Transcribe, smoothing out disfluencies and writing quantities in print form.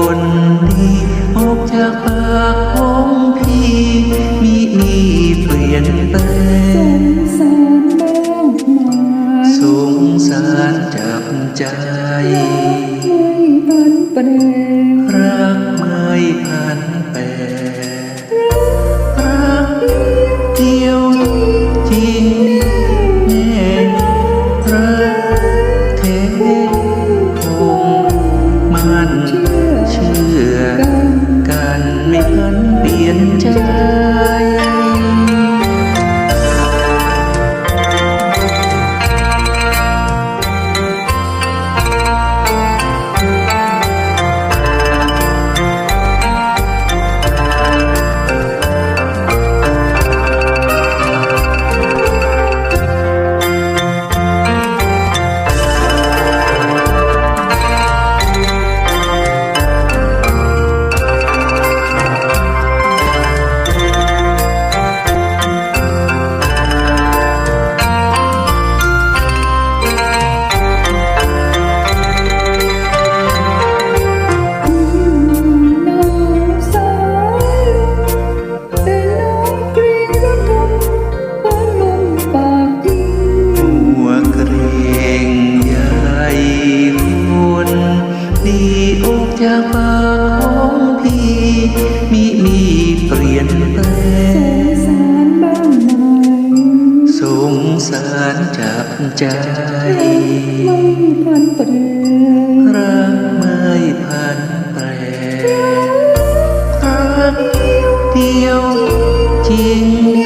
คนดีออกจากปากของพี่มีเปลี่ยนแปลงสงสารจับใจรักไม่พันแปรรักเดียวจริงแน่รักแท้คงมันเชื่อกันไม่พันเปลี่ยนใจจากปากของพี่มีเปลี่ยนแปลงสงสารจับใจรักไม่พันแปรรักเดียวจริง